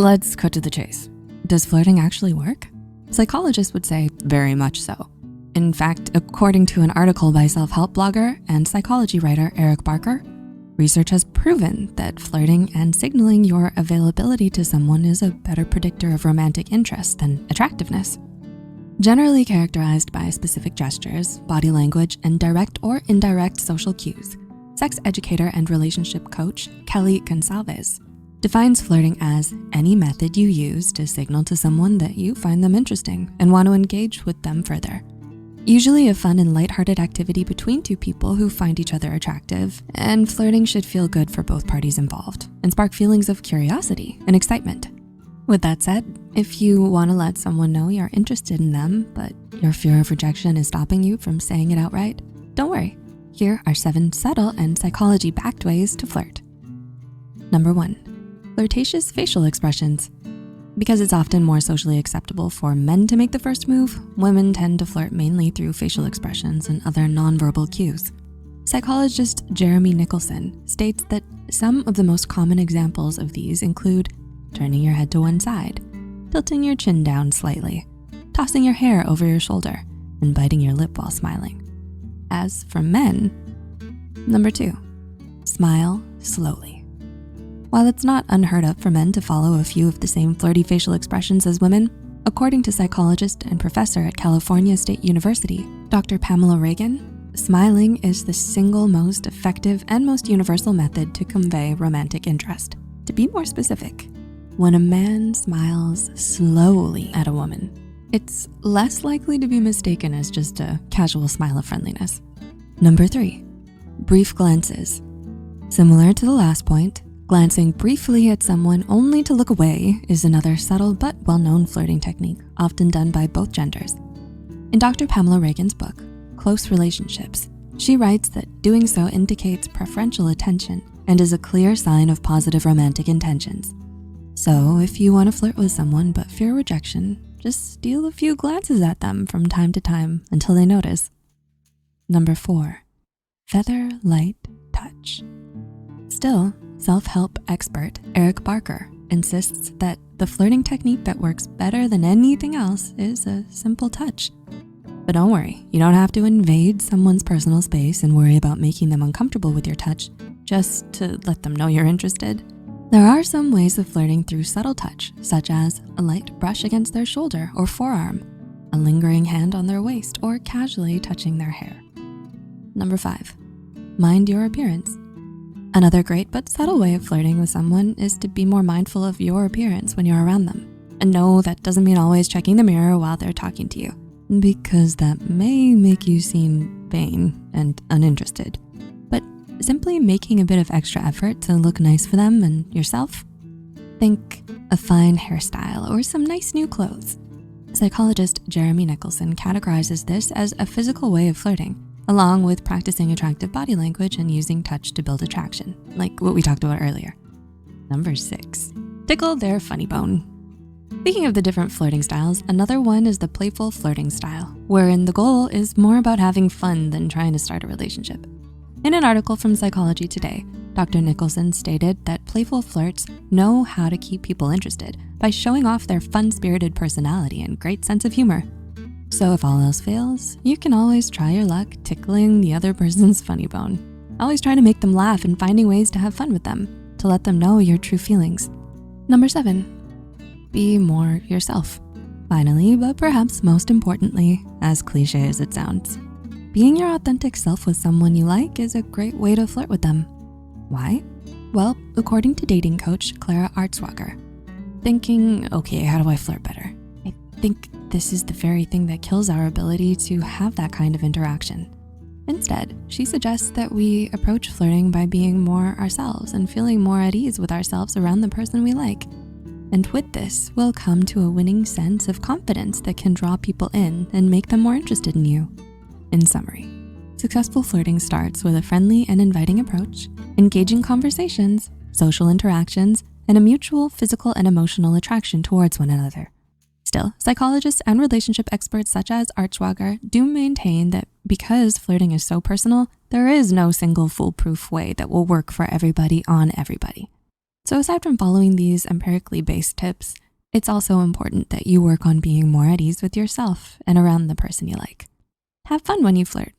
Let's cut to the chase. Does flirting actually work? Psychologists would say very much so. In fact, according to an article by self-help blogger and psychology writer Eric Barker, research has proven that flirting and signaling your availability to someone is a better predictor of romantic interest than attractiveness. Generally characterized by specific gestures, body language, and direct or indirect social cues, sex educator and relationship coach Kelly Gonsalves defines flirting as any method you use to signal to someone that you find them interesting and want to engage with them further. Usually a fun and lighthearted activity between two people who find each other attractive, and flirting should feel good for both parties involved and spark feelings of curiosity and excitement. With that said, if you wanna let someone know you're interested in them, but your fear of rejection is stopping you from saying it outright, don't worry. Here are 7 subtle and psychology-backed ways to flirt. Number 1, flirtatious facial expressions. Because it's often more socially acceptable for men to make the first move, women tend to flirt mainly through facial expressions and other nonverbal cues. Psychologist Jeremy Nicholson states that some of the most common examples of these include turning your head to one side, tilting your chin down slightly, tossing your hair over your shoulder, and biting your lip while smiling. As for men, number 2, smile slowly. While it's not unheard of for men to follow a few of the same flirty facial expressions as women, according to psychologist and professor at California State University, Dr. Pamela Reagan, smiling is the single most effective and most universal method to convey romantic interest. To be more specific, when a man smiles slowly at a woman, it's less likely to be mistaken as just a casual smile of friendliness. Number 3, brief glances. Similar to the last point, glancing briefly at someone only to look away is another subtle but well-known flirting technique, often done by both genders. In Dr. Pamela Reagan's book, Close Relationships, she writes that doing so indicates preferential attention and is a clear sign of positive romantic intentions. So if you want to flirt with someone but fear rejection, just steal a few glances at them from time to time until they notice. Number 4, feather light touch. Still, self-help expert Eric Barker insists that the flirting technique that works better than anything else is a simple touch. But don't worry, you don't have to invade someone's personal space and worry about making them uncomfortable with your touch just to let them know you're interested. There are some ways of flirting through subtle touch, such as a light brush against their shoulder or forearm, a lingering hand on their waist, or casually touching their hair. Number 5, mind your appearance. Another great but subtle way of flirting with someone is to be more mindful of your appearance when you're around them. And no, that doesn't mean always checking the mirror while they're talking to you, because that may make you seem vain and uninterested. But simply making a bit of extra effort to look nice for them and yourself. Think a fine hairstyle or some nice new clothes. Psychologist Jeremy Nicholson categorizes this as a physical way of flirting, along with practicing attractive body language and using touch to build attraction, like what we talked about earlier. Number 6, tickle their funny bone. Speaking of the different flirting styles, another one is the playful flirting style, wherein the goal is more about having fun than trying to start a relationship. In an article from Psychology Today, Dr. Nicholson stated that playful flirts know how to keep people interested by showing off their fun-spirited personality and great sense of humor. So if all else fails, you can always try your luck tickling the other person's funny bone. Always try to make them laugh and finding ways to have fun with them, to let them know your true feelings. Number 7, be more yourself. Finally, but perhaps most importantly, as cliche as it sounds, being your authentic self with someone you like is a great way to flirt with them. Why? Well, according to dating coach Clara Artswager, thinking, okay, how do I flirt better? I think this is the very thing that kills our ability to have that kind of interaction. Instead, she suggests that we approach flirting by being more ourselves and feeling more at ease with ourselves around the person we like. And with this, we'll come to a winning sense of confidence that can draw people in and make them more interested in you. In summary, successful flirting starts with a friendly and inviting approach, engaging conversations, social interactions, and a mutual physical and emotional attraction towards one another. Still, psychologists and relationship experts such as Artswager do maintain that because flirting is so personal, there is no single foolproof way that will work for everybody on everybody. So aside from following these empirically based tips, it's also important that you work on being more at ease with yourself and around the person you like. Have fun when you flirt.